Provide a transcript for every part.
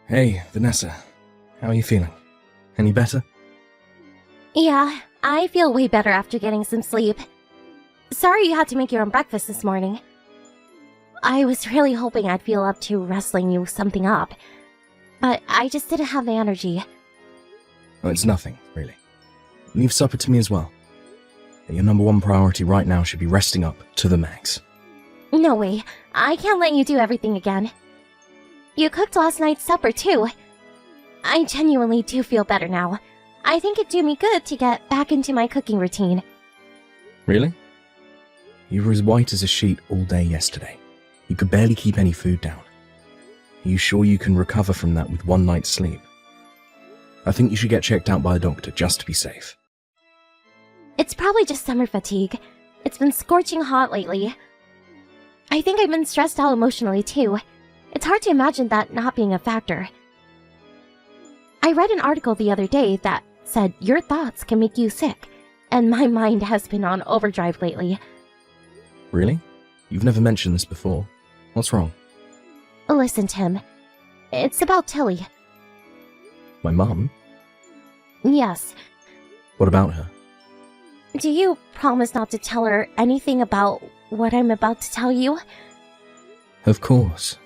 Hey, Vanessa. How are you feeling? Any better? Yeah, I feel way better after getting some sleep. Sorry you had to make your own breakfast this morning. I was really hoping I'd feel up to wrestling you something up, but I just didn't have the energy. Oh, it's nothing, really. Leave supper to me as well. Your number one priority right now should be resting up to the max. No way, I can't let you do everything again. You cooked last night's supper too. I genuinely do feel better now. I think it'd do me good to get back into my cooking routine. Really? You were as white as a sheet all day yesterday. You could barely keep any food down. Are you sure you can recover from that with one night's sleep? I think you should get checked out by a doctor just to be safe. It's probably just summer fatigue. It's been scorching hot lately. I think I've been stressed out emotionally too. It's hard to imagine that not being a factor. I read an article the other day that said your thoughts can make you sick, and my mind has been on overdrive lately. Really? You've never mentioned this before. What's wrong? Listen, Tim. It's about Tilly. My mum? Yes. What about her? Do you promise not to tell her anything about what I'm about to tell you? Of course.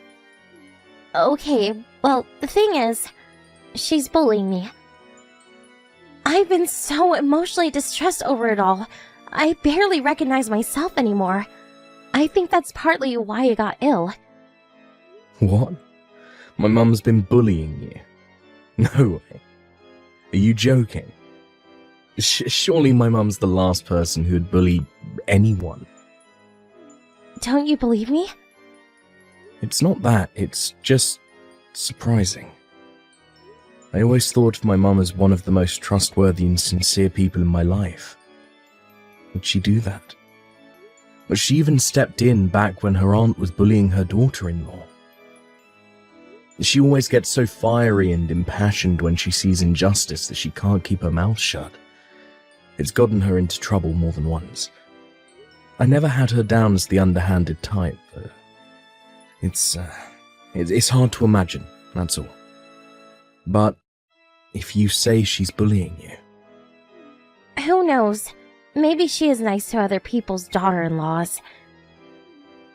Okay, well, the thing is, she's bullying me. I've been so emotionally distressed over it all. I barely recognize myself anymore. I think that's partly why I got ill. What? My mum's been bullying you? No way. Are you joking? Surely my mum's the last person who'd bully anyone. Don't you believe me? It's not that, it's just surprising. I always thought of my mum as one of the most trustworthy and sincere people in my life. Would she do that? But she even stepped in back when her aunt was bullying her daughter-in-law. She always gets so fiery and impassioned when she sees injustice that she can't keep her mouth shut. It's gotten her into trouble more than once. I never had her down as the underhanded type, but it's hard to imagine, that's all. But if you say she's bullying you... Who knows? Maybe she is nice to other people's daughter-in-laws.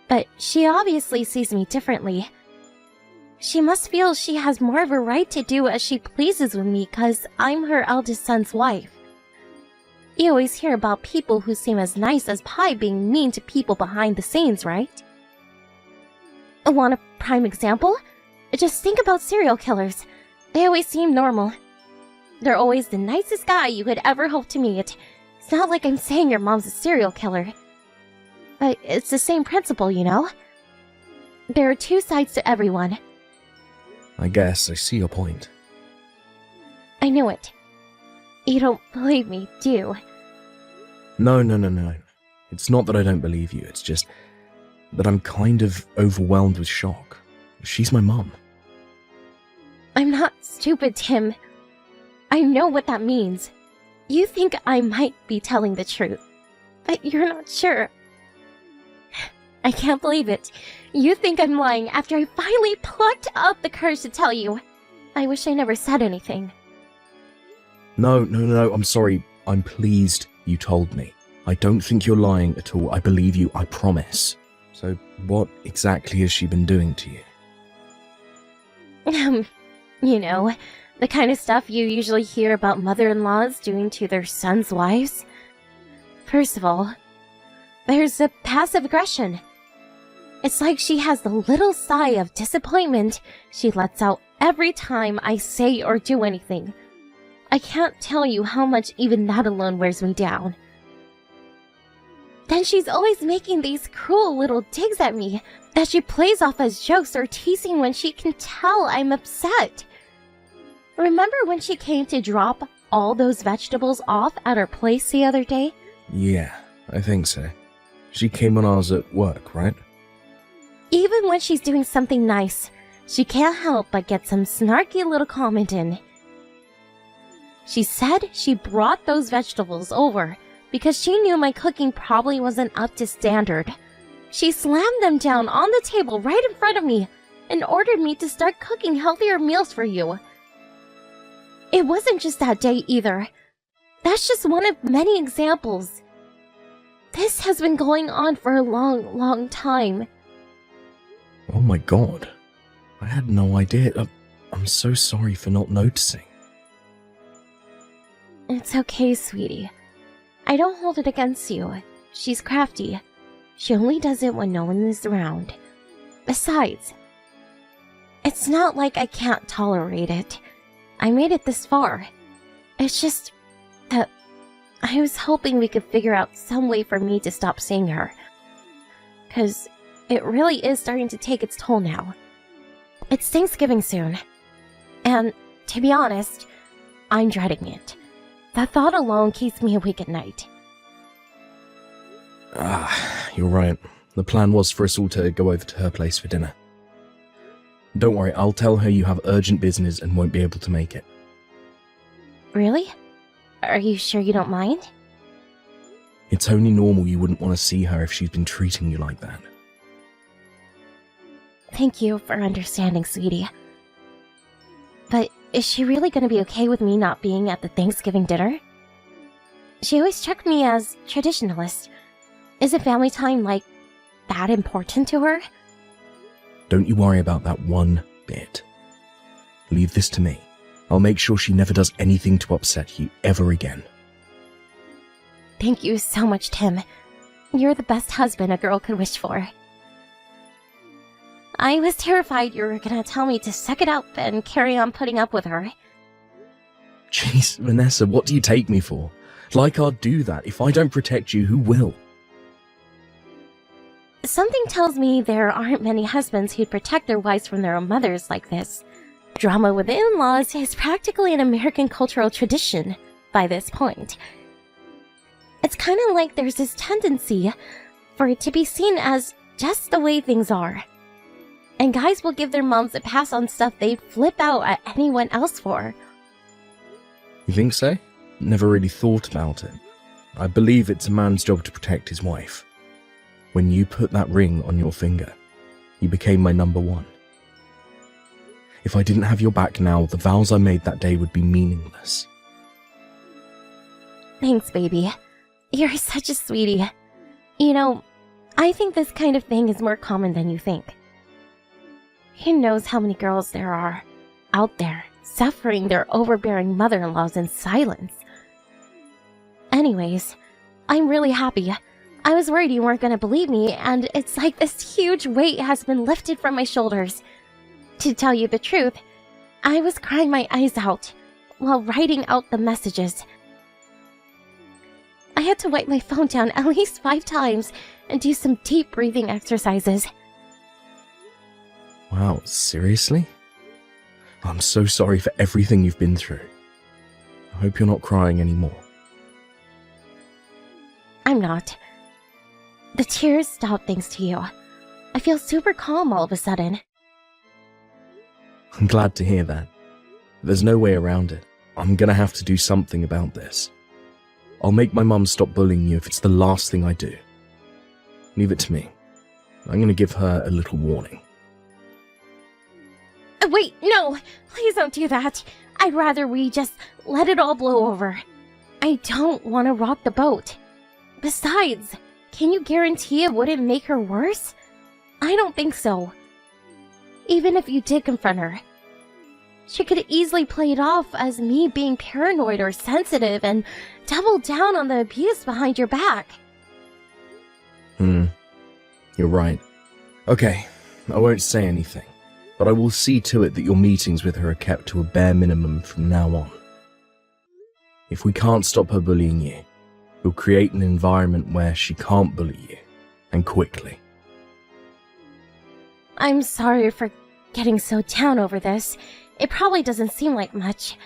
But she obviously sees me differently. She must feel she has more of a right to do as she pleases with me because I'm her eldest son's wife. You always hear about people who seem as nice as pie being mean to people behind the scenes, right? Want a prime example? Just think about serial killers. They always seem normal. They're always the nicest guy you could ever hope to meet. It's not like I'm saying your mom's a serial killer. But it's the same principle, you know? There are two sides to everyone. I guess I see your point. I knew it. You don't believe me, do you? No. It's not that I don't believe you, it's just that I'm kind of overwhelmed with shock. She's my mum. I'm not stupid, Tim. I know what that means. You think I might be telling the truth, but you're not sure. I can't believe it. You think I'm lying after I finally plucked up the courage to tell you. I wish I never said anything. No, I'm sorry. I'm pleased you told me. I don't think you're lying at all. I believe you, I promise. So, what exactly has she been doing to you? You know, the kind of stuff you usually hear about mother-in-laws doing to their sons' wives. First of all, there's the passive aggression. It's like she has the little sigh of disappointment she lets out every time I say or do anything. I can't tell you how much even that alone wears me down. Then she's always making these cruel little digs at me that she plays off as jokes or teasing when she can tell I'm upset. Remember when she came to drop all those vegetables off at our place the other day? Yeah, I think so. She came on ours at work, right? Even when she's doing something nice, she can't help but get some snarky little comment in. She said she brought those vegetables over because she knew my cooking probably wasn't up to standard. She slammed them down on the table right in front of me and ordered me to start cooking healthier meals for you. It wasn't just that day either. That's just one of many examples. This has been going on for a long, long time. Oh my god. I had no idea. I'm so sorry for not noticing. It's okay, sweetie. I don't hold it against you. She's crafty. She only does it when no one is around. Besides, it's not like I can't tolerate it. I made it this far. It's just that I was hoping we could figure out some way for me to stop seeing her. 'Cause it really is starting to take its toll now. It's Thanksgiving soon. And, to be honest, I'm dreading it. That thought alone keeps me awake at night. You're right. The plan was for us all to go over to her place for dinner. Don't worry, I'll tell her you have urgent business and won't be able to make it. Really? Are you sure you don't mind? It's only normal you wouldn't want to see her if she's been treating you like that. Thank you for understanding, sweetie. But is she really going to be okay with me not being at the Thanksgiving dinner? She always struck me as traditionalist. Isn't family time, like, that important to her? Don't you worry about that one bit. Leave this to me. I'll make sure she never does anything to upset you ever again. Thank you so much, Tim. You're the best husband a girl could wish for. I was terrified you were gonna tell me to suck it up and carry on putting up with her. Jeez, Vanessa, what do you take me for? Like I'd do that. If I don't protect you, who will? Something tells me there aren't many husbands who'd protect their wives from their own mothers like this. Drama with in-laws is practically an American cultural tradition by this point. It's kind of like there's this tendency for it to be seen as just the way things are. And guys will give their moms a pass on stuff they'd flip out at anyone else for. You think so? Never really thought about it. I believe it's a man's job to protect his wife. When you put that ring on your finger, you became my number one. If I didn't have your back now, the vows I made that day would be meaningless. Thanks, baby. You're such a sweetie. You know, I think this kind of thing is more common than you think. Who knows how many girls there are out there suffering their overbearing mother-in-laws in silence. Anyways, I'm really happy. I was worried you weren't going to believe me, and it's like this huge weight has been lifted from my shoulders. To tell you the truth, I was crying my eyes out while writing out the messages. I had to wipe my phone down at least 5 times and do some deep breathing exercises. Wow, seriously? I'm so sorry for everything you've been through. I hope you're not crying anymore. I'm not. The tears stopped thanks to you. I feel super calm all of a sudden. I'm glad to hear that. There's no way around it. I'm gonna have to do something about this. I'll make my mum stop bullying you if it's the last thing I do. Leave it to me. I'm gonna give her a little warning. Wait, no! Please don't do that! I'd rather we just let it all blow over. I don't want to rock the boat. Besides, can you guarantee it wouldn't make her worse? I don't think so. Even if you did confront her, she could easily play it off as me being paranoid or sensitive and double down on the abuse behind your back. You're right. Okay, I won't say anything, but I will see to it that your meetings with her are kept to a bare minimum from now on. If we can't stop her bullying you, we'll create an environment where she can't bully you, and quickly. I'm sorry for getting so down over this. It probably doesn't seem like much.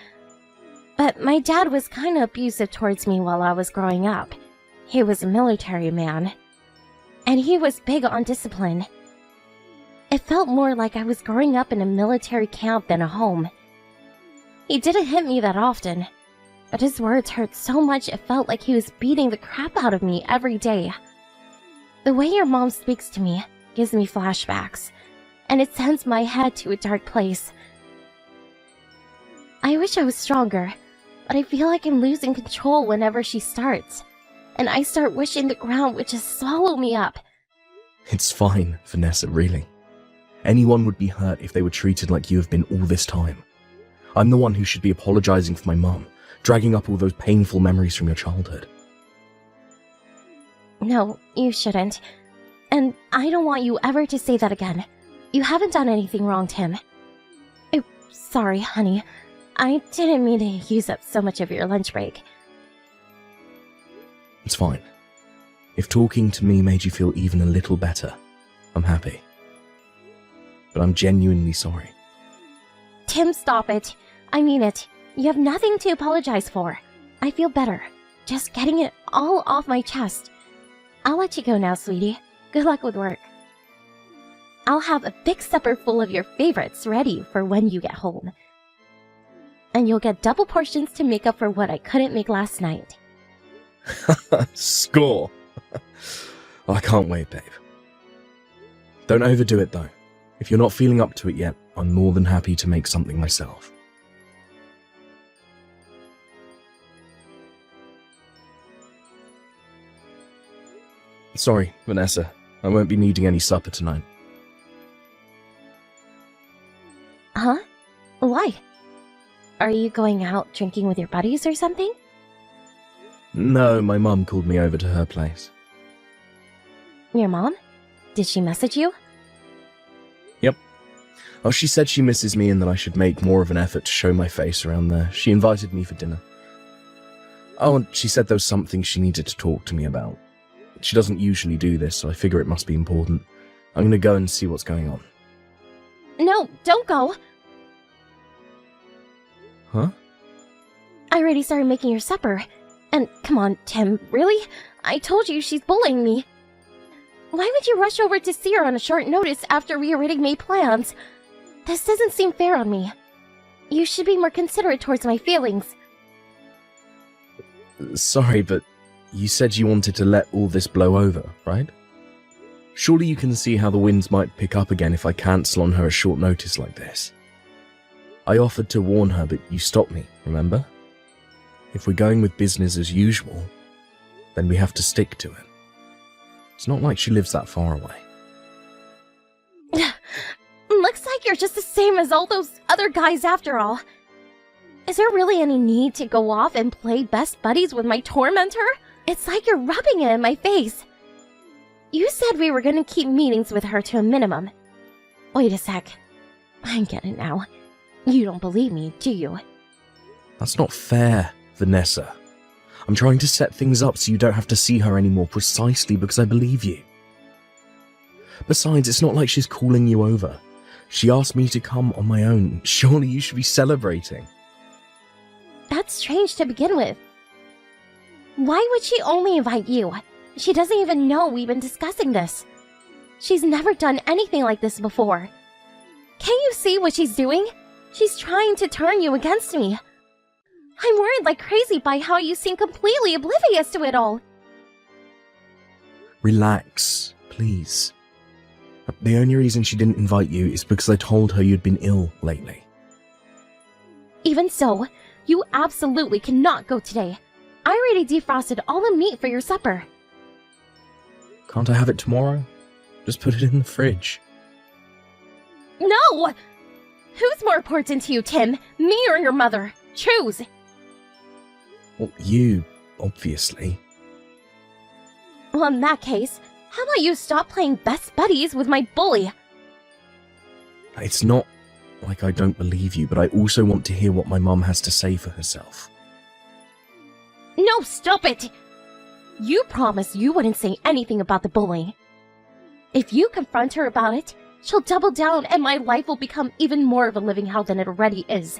But my dad was kinda abusive towards me while I was growing up. He was a military man. And he was big on discipline. It felt more like I was growing up in a military camp than a home. He didn't hit me that often, but his words hurt so much it felt like he was beating the crap out of me every day. The way your mom speaks to me gives me flashbacks. and it sends my head to a dark place. I wish I was stronger, but I feel like I'm losing control whenever she starts, and I start wishing the ground would just swallow me up. It's fine, Vanessa, really. Anyone would be hurt if they were treated like you have been all this time. I'm the one who should be apologizing for my mum, dragging up all those painful memories from your childhood. No, you shouldn't. And I don't want you ever to say that again. You haven't done anything wrong, Tim. Sorry, honey. I didn't mean to use up so much of your lunch break. It's fine. If talking to me made you feel even a little better, I'm happy. But I'm genuinely sorry. Tim, stop it. I mean it. You have nothing to apologize for. I feel better. Just getting it all off my chest. I'll let you go now, sweetie. Good luck with work. I'll have a big supper full of your favorites ready for when you get home. And you'll get double portions to make up for what I couldn't make last night. Score! I can't wait, babe. Don't overdo it, though. If you're not feeling up to it yet, I'm more than happy to make something myself. Sorry, Vanessa. I won't be needing any supper tonight. Huh? Why? Are you going out drinking with your buddies or something? No, my mum called me over to her place. Your mom? Did she message you? Yep. Oh, she said she misses me and that I should make more of an effort to show my face around there. She invited me for dinner. Oh, and she said there was something she needed to talk to me about. She doesn't usually do this, so I figure it must be important. I'm gonna go and see what's going on. No, don't go! Huh? I already started making your supper. And come on, Tim, really? I told you she's bullying me. Why would you rush over to see her on a short notice after we already made plans? This doesn't seem fair on me. You should be more considerate towards my feelings. Sorry, but you said you wanted to let all this blow over, right? Surely you can see how the winds might pick up again if I cancel on her at short notice like this. I offered to warn her, but you stopped me, remember? If we're going with business as usual, then we have to stick to it. It's not like she lives that far away. Looks like you're just the same as all those other guys after all. Is there really any need to go off and play best buddies with my tormentor? It's like you're rubbing it in my face. You said we were going to keep meetings with her to a minimum. Wait a sec. I get it now. You don't believe me, do you? That's not fair, Vanessa. I'm trying to set things up so you don't have to see her anymore precisely because I believe you. Besides, it's not like she's calling you over. She asked me to come on my own. Surely you should be celebrating. That's strange to begin with. Why would she only invite you? She doesn't even know we've been discussing this. She's never done anything like this before. Can't you see what she's doing? She's trying to turn you against me. I'm worried like crazy by how you seem completely oblivious to it all. Relax, please. The only reason she didn't invite you is because I told her you'd been ill lately. Even so, you absolutely cannot go today. I already defrosted all the meat for your supper. Can't I have it tomorrow? Just put it in the fridge. No! Who's more important to you, Tim? Me or your mother? Choose! Well, you, obviously. Well, in that case, how about you stop playing best buddies with my bully? It's not like I don't believe you, but I also want to hear what my mum has to say for herself. No, stop it! You promised you wouldn't say anything about the bullying. If you confront her about it, she'll double down and my life will become even more of a living hell than it already is.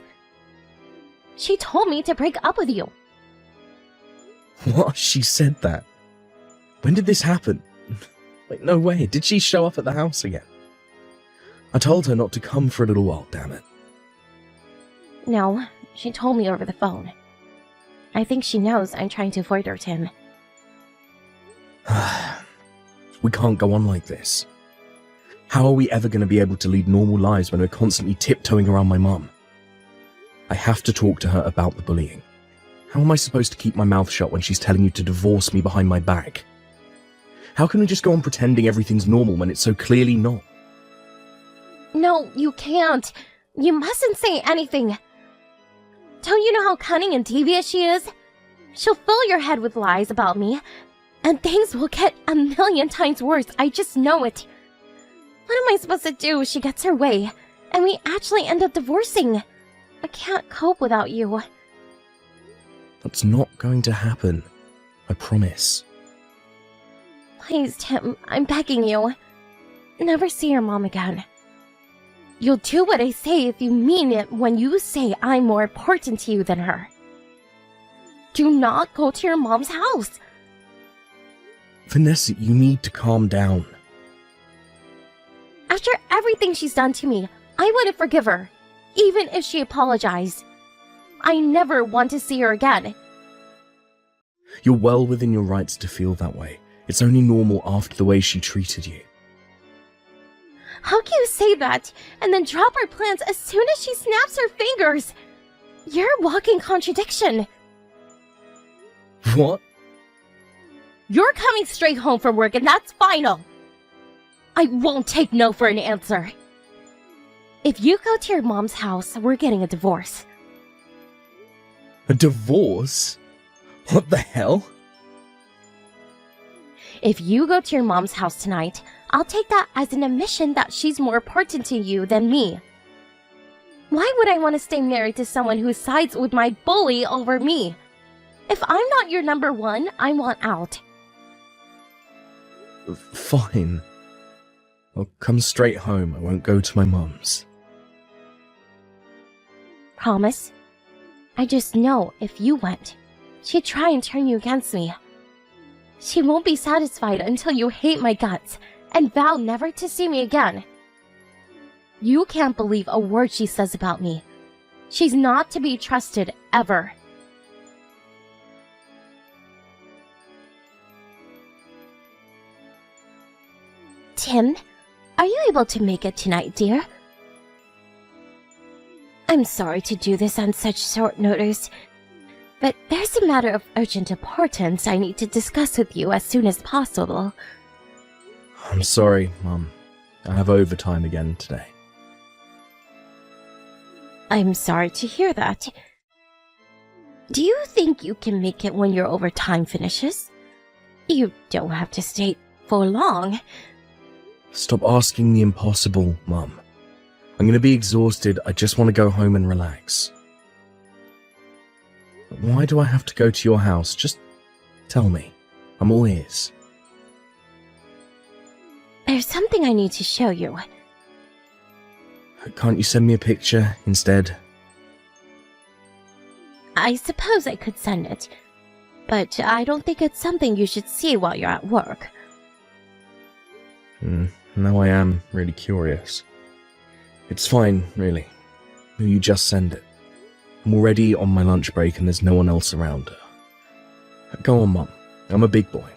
She told me to break up with you. What? She said that? When did this happen? Wait, no way. Did she show up at the house again? I told her not to come for a little while, damn it. No, she told me over the phone. I think she knows I'm trying to avoid her, Tim. We can't go on like this. How are we ever going to be able to lead normal lives when we're constantly tiptoeing around my mum? I have to talk to her about the bullying. How am I supposed to keep my mouth shut when she's telling you to divorce me behind my back? How can we just go on pretending everything's normal when it's so clearly not? No, you can't. You mustn't say anything. Don't you know how cunning and devious she is? She'll fill your head with lies about me, and things will get a million times worse. I just know it. What am I supposed to do if she gets her way, and we actually end up divorcing? I can't cope without you. That's not going to happen. I promise. Please, Tim, I'm begging you. Never see your mom again. You'll do what I say if you mean it when you say I'm more important to you than her. Do not go to your mom's house. Vanessa, you need to calm down. After everything she's done to me, I wouldn't forgive her, even if she apologized. I never want to see her again. You're well within your rights to feel that way. It's only normal after the way she treated you. How can you say that and then drop our plans as soon as she snaps her fingers? You're a walking contradiction. What? You're coming straight home from work and that's final. I won't take no for an answer. If you go to your mom's house, we're getting a divorce. A divorce? What the hell? If you go to your mom's house tonight, I'll take that as an admission that she's more important to you than me. Why would I want to stay married to someone who sides with my bully over me? If I'm not your number one, I want out. Fine. I'll come straight home. I won't go to my mum's. Promise? I just know if you went, she'd try and turn you against me. She won't be satisfied until you hate my guts and vow never to see me again. You can't believe a word she says about me. She's not to be trusted ever. Tim, are you able to make it tonight, dear? I'm sorry to do this on such short notice, but there's a matter of urgent importance I need to discuss with you as soon as possible. I'm sorry, Mum. I have overtime again today. I'm sorry to hear that. Do you think you can make it when your overtime finishes? You don't have to stay for long. Stop asking the impossible, Mum. I'm gonna be exhausted. I just want to go home and relax. Why do I have to go to your house? Just tell me. I'm all ears. There's something I need to show you. Can't you send me a picture instead? I suppose I could send it, but I don't think it's something you should see while you're at work. Now I am really curious. It's fine, really. You just send it. I'm already on my lunch break and there's no one else around. Go on, Mum. I'm a big boy.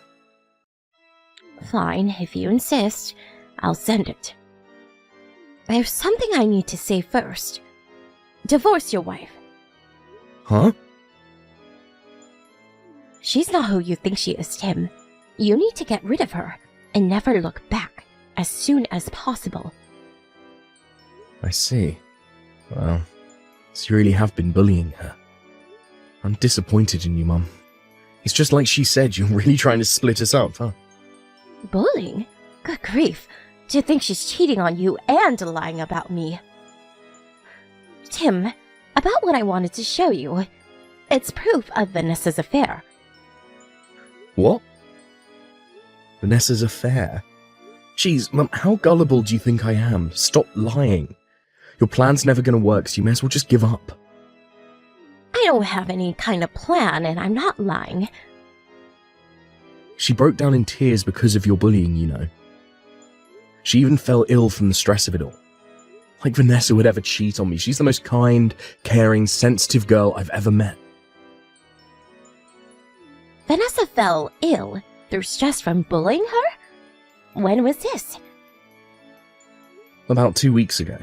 Fine, if you insist, I'll send it. There's something I need to say first. Divorce your wife. Huh? She's not who you think she is, Tim. You need to get rid of her and never look back as soon as possible. I see. Well, so you really have been bullying her. I'm disappointed in you, Mum. It's just like she said, you're really trying to split us up, huh? Bullying? Good grief. Do you think she's cheating on you and lying about me? Tim, about what I wanted to show you. It's proof of Vanessa's affair. What? Vanessa's affair? Jeez, Mum, how gullible do you think I am? Stop lying. Your plan's never gonna work, so you may as well just give up. I don't have any kind of plan, and I'm not lying. She broke down in tears because of your bullying, you know. She even fell ill from the stress of it all. Like Vanessa would ever cheat on me. She's the most kind, caring, sensitive girl I've ever met. Vanessa fell ill through stress from bullying her? When was this? About 2 weeks ago.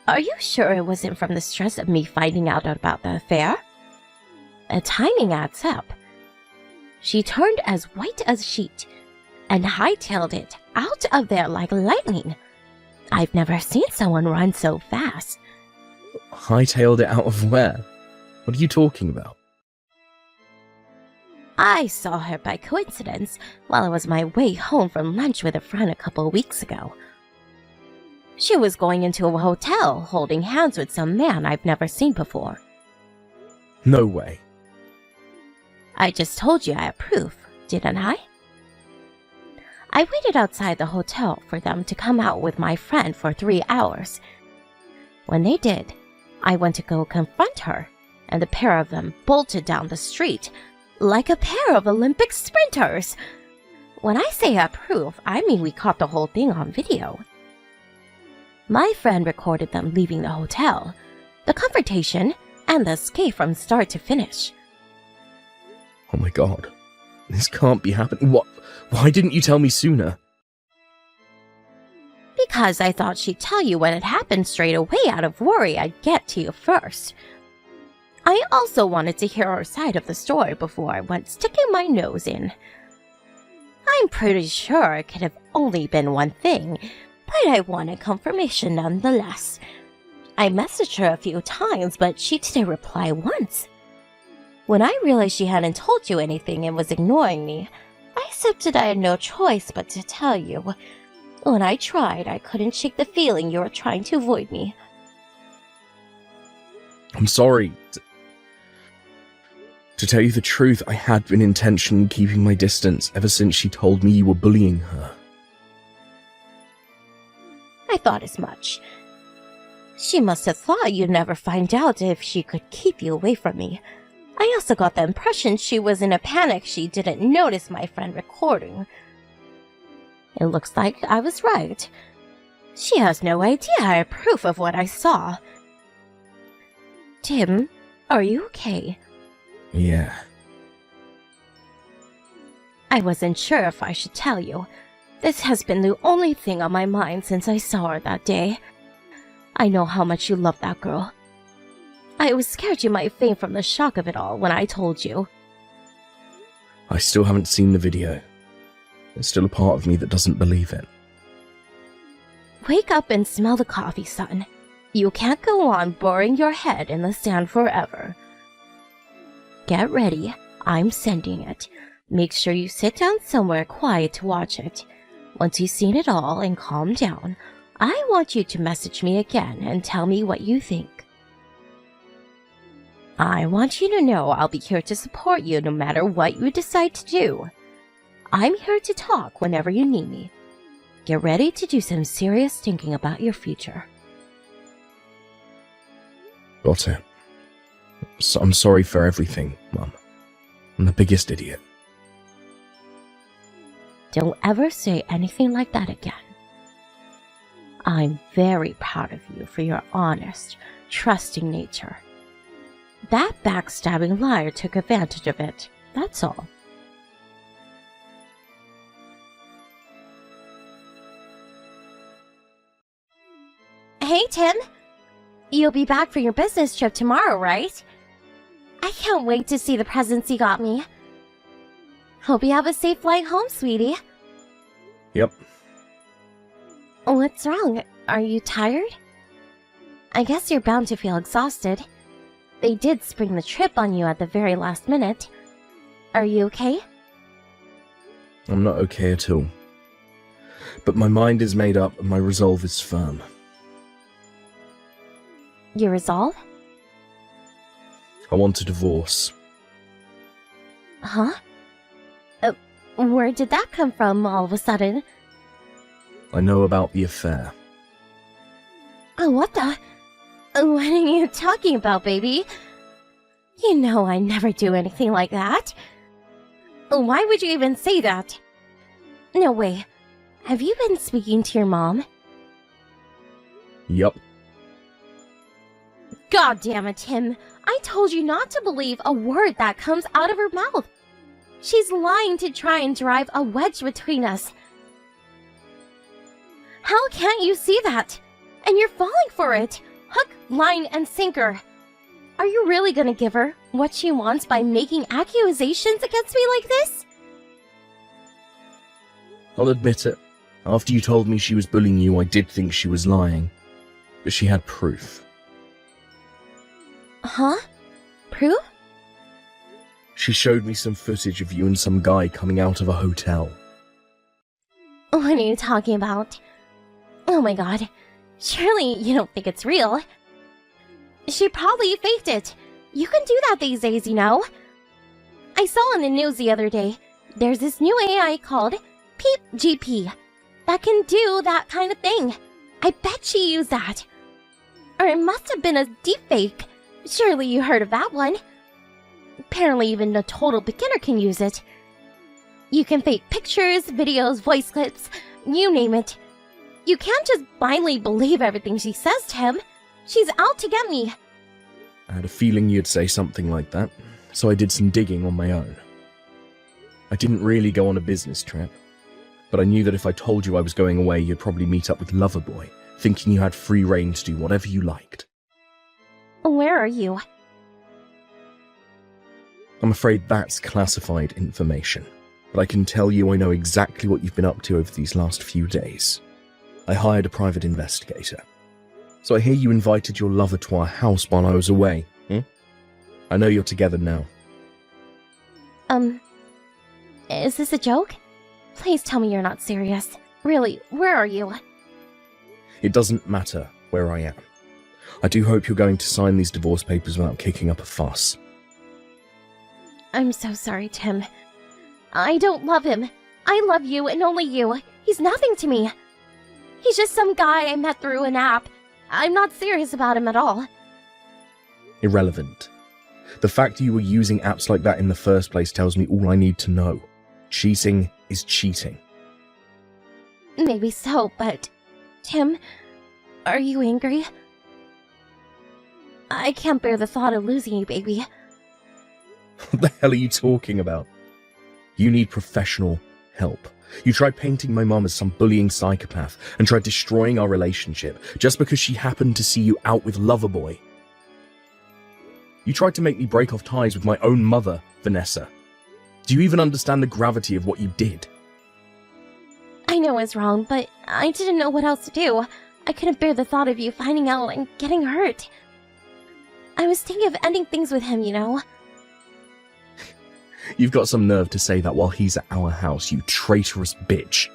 Are you sure it wasn't from the stress of me finding out about the affair? The timing adds up. She turned as white as a sheet and hightailed it out of there like lightning. I've never seen someone run so fast. Hightailed it out of where? What are you talking about? I saw her by coincidence while I was on my way home from lunch with a friend a couple of weeks ago. She was going into a hotel holding hands with some man I've never seen before. No way. I just told you I had proof, didn't I? I waited outside the hotel for them to come out with my friend for 3 hours. When they did, I went to go confront her, and the pair of them bolted down the street like a pair of Olympic sprinters. When I say I proof, I mean we caught the whole thing on video. My friend recorded them leaving the hotel, the confrontation, and the escape from start to finish. Oh my god. This can't be happening. What? Why didn't you tell me sooner? Because I thought she'd tell you when it happened straight away out of worry I'd get to you first. I also wanted to hear her side of the story before I went sticking my nose in. I'm pretty sure it could have only been one thing, but I wanted confirmation nonetheless. I messaged her a few times, but she didn't reply once. When I realized she hadn't told you anything and was ignoring me, I accepted I had no choice but to tell you. When I tried, I couldn't shake the feeling you were trying to avoid me. I'm sorry. To tell you the truth, I had been intentionally keeping my distance ever since she told me you were bullying her. I thought as much. She must have thought you'd never find out if she could keep you away from me. I also got the impression she was in a panic she didn't notice my friend recording. It looks like I was right. She has no idea I have proof of what I saw. Tim, are you okay? Yeah. I wasn't sure if I should tell you. This has been the only thing on my mind since I saw her that day. I know how much you love that girl. I was scared you might faint from the shock of it all when I told you. I still haven't seen the video. There's still a part of me that doesn't believe it. Wake up and smell the coffee, son. You can't go on burying your head in the sand forever. Get ready. I'm sending it. Make sure you sit down somewhere quiet to watch it. Once you've seen it all and calmed down, I want you to message me again and tell me what you think. I want you to know I'll be here to support you no matter what you decide to do. I'm here to talk whenever you need me. Get ready to do some serious thinking about your future. Got it. So I'm sorry for everything, Mum. I'm the biggest idiot. Don't ever say anything like that again. I'm very proud of you for your honest, trusting nature. That backstabbing liar took advantage of it, that's all. Hey, Tim. You'll be back for your business trip tomorrow, right? I can't wait to see the presents you got me. Hope you have a safe flight home, sweetie. Yep. What's wrong? Are you tired? I guess you're bound to feel exhausted. They did spring the trip on you at the very last minute. Are you okay? I'm not okay at all. But my mind is made up and my resolve is firm. Your resolve? I want a divorce. Huh? Where did that come from all of a sudden? I know about the affair. What the? What are you talking about, baby? You know I never do anything like that. Why would you even say that? No way. Have you been speaking to your mom? Yup. God damn it, Tim. I told you not to believe a word that comes out of her mouth. She's lying to try and drive a wedge between us. How can't you see that? And you're falling for it. Hook, line, and sinker. Are you really gonna give her what she wants by making accusations against me like this? I'll admit it. After you told me she was bullying you, I did think she was lying. But she had proof. Huh? Proof? She showed me some footage of you and some guy coming out of a hotel. What are you talking about? Oh my god. Surely you don't think it's real. She probably faked it. You can do that these days, you know. I saw on the news the other day, there's this new AI called Peep GP that can do that kind of thing. I bet she used that. Or it must have been a deepfake. Surely you heard of that one. Apparently even a total beginner can use it. You can fake pictures, videos, voice clips, you name it. You can't just blindly believe everything she says to him. She's out to get me. I had a feeling you'd say something like that, so I did some digging on my own. I didn't really go on a business trip, but I knew that if I told you I was going away, you'd probably meet up with Loverboy, thinking you had free reign to do whatever you liked. Where are you? I'm afraid that's classified information, but I can tell you I know exactly what you've been up to over these last few days. I hired a private investigator. So I hear you invited your lover to our house while I was away, I know you're together now. Is this a joke? Please tell me you're not serious. Really, where are you? It doesn't matter where I am. I do hope you're going to sign these divorce papers without kicking up a fuss. I'm so sorry, Tim. I don't love him. I love you and only you. He's nothing to me. He's just some guy I met through an app. I'm not serious about him at all. Irrelevant. The fact you were using apps like that in the first place tells me all I need to know. Cheating is cheating. Maybe so, but... Tim, are you angry? I can't bear the thought of losing you, baby. What the hell are you talking about? You need professional help. You tried painting my mom as some bullying psychopath and tried destroying our relationship just because she happened to see you out with Loverboy. You tried to make me break off ties with my own mother, Vanessa. Do you even understand the gravity of what you did? I know it's wrong, but I didn't know what else to do. I couldn't bear the thought of you finding out and getting hurt. I was thinking of ending things with him, you know. You've got some nerve to say that while he's at our house, you traitorous bitch.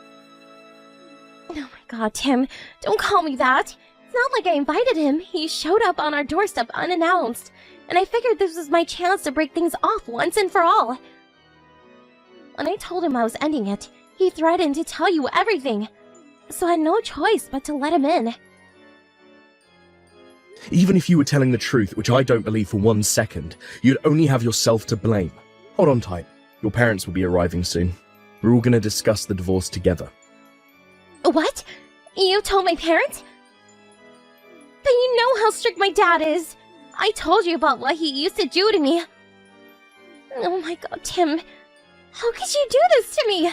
Oh my god, Tim, don't call me that. It's not like I invited him. He showed up on our doorstep unannounced, and I figured this was my chance to break things off once and for all. When I told him I was ending it, he threatened to tell you everything, so I had no choice but to let him in. Even if you were telling the truth, which I don't believe for 1 second, you'd only have yourself to blame. Hold on tight. Your parents will be arriving soon. We're all going to discuss the divorce together. What? You told my parents? But you know how strict my dad is. I told you about what he used to do to me. Oh my god, Tim. How could you do this to me?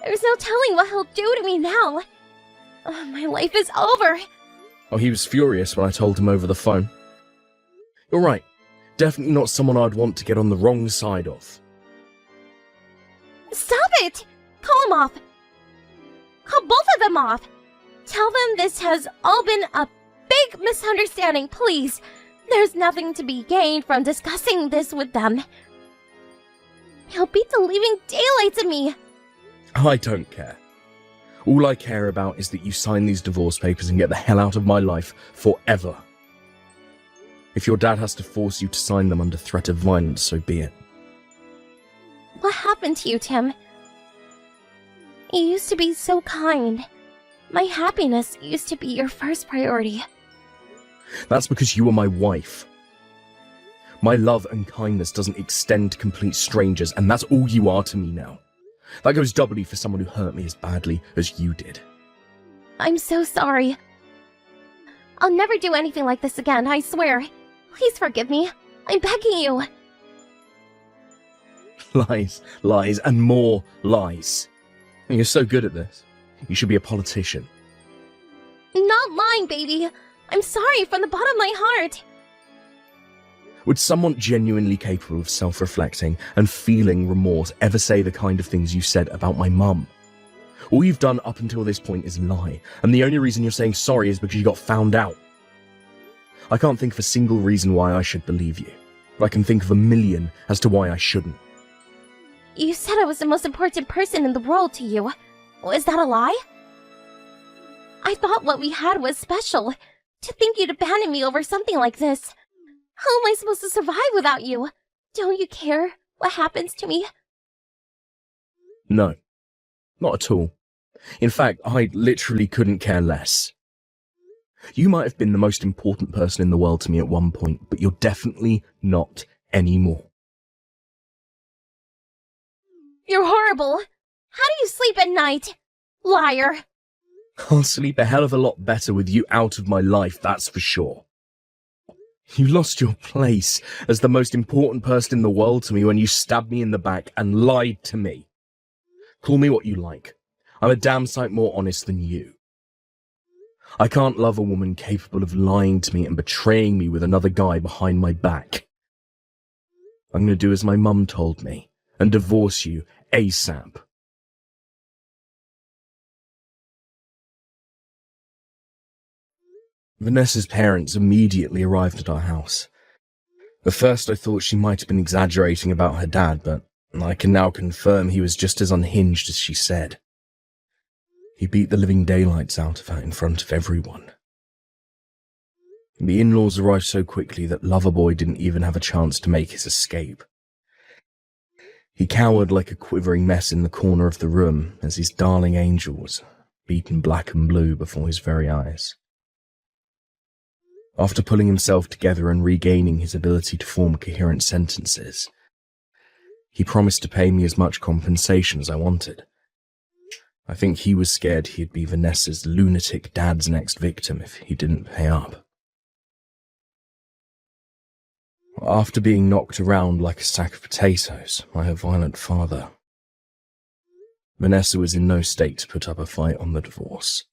There's no telling what he'll do to me now. Oh, my life is over. Oh, he was furious when I told him over the phone. You're right. Definitely not someone I'd want to get on the wrong side of. Stop it! Call him off. Call both of them off. Tell them this has all been a big misunderstanding, please. There's nothing to be gained from discussing this with them. He'll beat the living daylights of me. I don't care. All I care about is that you sign these divorce papers and get the hell out of my life forever. If your dad has to force you to sign them under threat of violence, so be it. What happened to you, Tim? You used to be so kind. My happiness used to be your first priority. That's because you were my wife. My love and kindness doesn't extend to complete strangers, and that's all you are to me now. That goes doubly for someone who hurt me as badly as you did. I'm so sorry. I'll never do anything like this again, I swear. Please forgive me. I'm begging you. Lies, lies, and more lies. You're so good at this. You should be a politician. Not lying, baby. I'm sorry from the bottom of my heart. Would someone genuinely capable of self-reflecting and feeling remorse ever say the kind of things you said about my mum? All you've done up until this point is lie, and the only reason you're saying sorry is because you got found out. I can't think of a single reason why I should believe you, but I can think of a million as to why I shouldn't. You said I was the most important person in the world to you. Is that a lie? I thought what we had was special. To think you'd abandon me over something like this. How am I supposed to survive without you? Don't you care what happens to me? No, not at all. In fact, I literally couldn't care less. You might have been the most important person in the world to me at one point, but you're definitely not anymore. You're horrible. How do you sleep at night? Liar. I'll sleep a hell of a lot better with you out of my life, that's for sure. You lost your place as the most important person in the world to me when you stabbed me in the back and lied to me. Call me what you like. I'm a damn sight more honest than you. I can't love a woman capable of lying to me and betraying me with another guy behind my back. I'm going to do as my mum told me and divorce you ASAP. Vanessa's parents immediately arrived at our house. At first I thought she might have been exaggerating about her dad, but I can now confirm he was just as unhinged as she said. He beat the living daylights out of her in front of everyone. The in-laws arrived so quickly that Loverboy didn't even have a chance to make his escape. He cowered like a quivering mess in the corner of the room as his darling angel was beaten black and blue before his very eyes. After pulling himself together and regaining his ability to form coherent sentences, he promised to pay me as much compensation as I wanted. I think he was scared he'd be Vanessa's lunatic dad's next victim if he didn't pay up. After being knocked around like a sack of potatoes by her violent father, Vanessa was in no state to put up a fight on the divorce.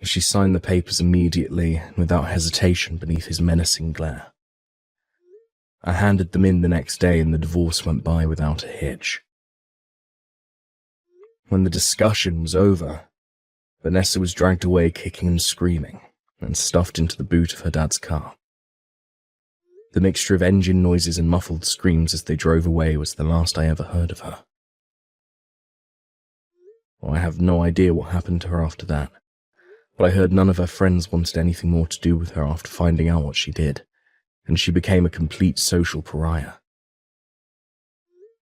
She signed the papers immediately and without hesitation beneath his menacing glare. I handed them in the next day and the divorce went by without a hitch. When the discussion was over, Vanessa was dragged away kicking and screaming and stuffed into the boot of her dad's car. The mixture of engine noises and muffled screams as they drove away was the last I ever heard of her. I have no idea what happened to her after that, but I heard none of her friends wanted anything more to do with her after finding out what she did, and she became a complete social pariah.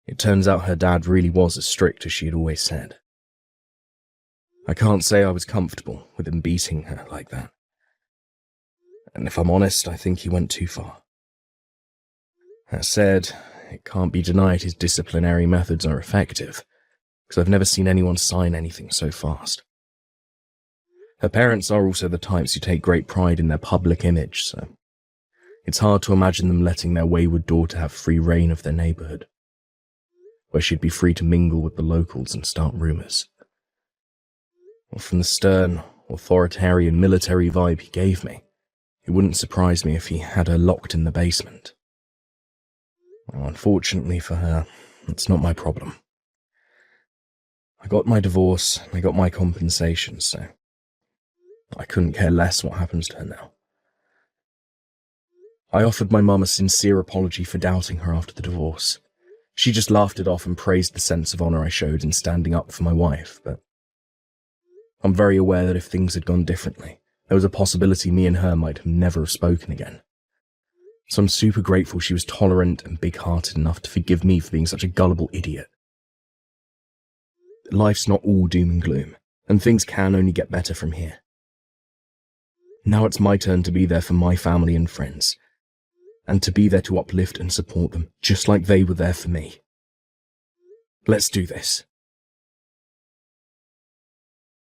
It turns out her dad really was as strict as she had always said. I can't say I was comfortable with him beating her like that. And if I'm honest, I think he went too far. That said, it can't be denied his disciplinary methods are effective, because I've never seen anyone sign anything so fast. Her parents are also the types who take great pride in their public image, so it's hard to imagine them letting their wayward daughter have free reign of their neighborhood, where she'd be free to mingle with the locals and start rumors. From the stern, authoritarian military vibe he gave me, it wouldn't surprise me if he had her locked in the basement. Well, unfortunately for her, that's not my problem. I got my divorce, and I got my compensation, so I couldn't care less what happens to her now. I offered my mum a sincere apology for doubting her after the divorce. She just laughed it off and praised the sense of honour I showed in standing up for my wife, but I'm very aware that if things had gone differently, there was a possibility me and her might have never have spoken again. So I'm super grateful she was tolerant and big-hearted enough to forgive me for being such a gullible idiot. Life's not all doom and gloom, and things can only get better from here. Now it's my turn to be there for my family and friends, and to be there to uplift and support them, just like they were there for me. Let's do this.